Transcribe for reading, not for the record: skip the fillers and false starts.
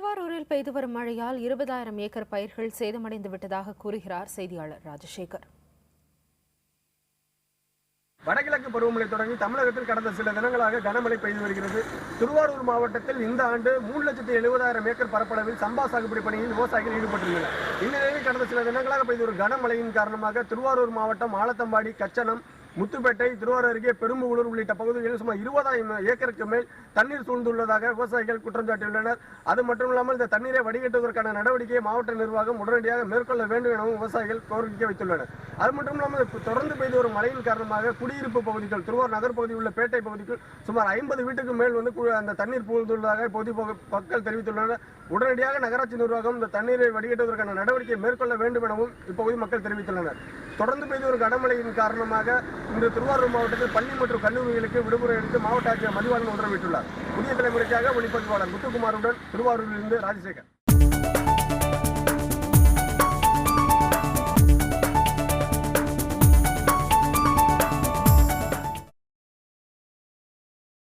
திருவாரூரில் பெய்து வரும் மழையால் 20,000 ஏக்கர் பயிர்கள் சேதமடைந்து விட்டதாக கூறுகிறார் செய்தியாளர் ராஜசேகர். வடகிழக்கு பருவமழை தொடங்கி தமிழகத்தில் கடந்த சில தினங்களாக கனமழை பெய்து வருகிறது. திருவாரூர் மாவட்டத்தில் இந்த ஆண்டு 3,70,000 ஏக்கர் பரப்பளவில் சம்பா சாகுபடி பணியில் விவசாயிகள் ஈடுபட்டுள்ளனர். இந்நிலையில் கடந்த சில தினங்களாக பெய்து வரும் கனமழையின் காரணமாக திருவாரூர் மாவட்டம் ஆலத்தம்பாடி, கச்சனம், முத்துப்பேட்டை, திருவாரூர் அருகே பெரும்புகளூர் உள்ளிட்ட பகுதிகளில் சுமார் 20,000 ஏக்கருக்கு மேல் தண்ணீர் சூழ்ந்துள்ளதாக விவசாயிகள் குற்றம் சாட்டியுள்ளனர். அது மட்டுமில்லாமல் இந்த தண்ணீரை வடிகட்டுவதற்கான நடவடிக்கையை மாவட்ட நிர்வாகம் உடனடியாக மேற்கொள்ள வேண்டும் எனவும் விவசாயிகள் கோரிக்கை வைத்துள்ளனர். அது மட்டுமில்லாமல் தொடர்ந்து பெய்து வரும் மழையின் காரணமாக குடியிருப்பு பகுதிகள், திருவாரூர் நகர் பகுதியில் உள்ள பேட்டை பகுதிக்குள் சுமார் 50 வீட்டுக்கு மேல் அந்த தண்ணீர் புகுந்துள்ளதாக இப்போது மக்கள் தெரிவித்துள்ளனர். உடனடியாக நகராட்சி நிர்வாகம் இந்த தண்ணீரை வடிகட்டுவதற்கான நடவடிக்கையை மேற்கொள்ள வேண்டும் எனவும் இப்பகுதி மக்கள் தெரிவித்துள்ளனர். தொடர்ந்து பெய்து வரும் கனமழையின் காரணமாக இன்று திருவாரூர் மாவட்டத்தில் பள்ளி மற்றும் கல்லூரிகளுக்கு விடுமுறை அளித்து மாவட்ட ஆட்சியர் மதிவாணன் உத்தரவிட்டுள்ளார். புதிய தலைமுறைக்காக ஒளிப்பதிவாளர் முத்துக்குமாருடன் திருவாரூரிலிருந்து ராஜசேகர்.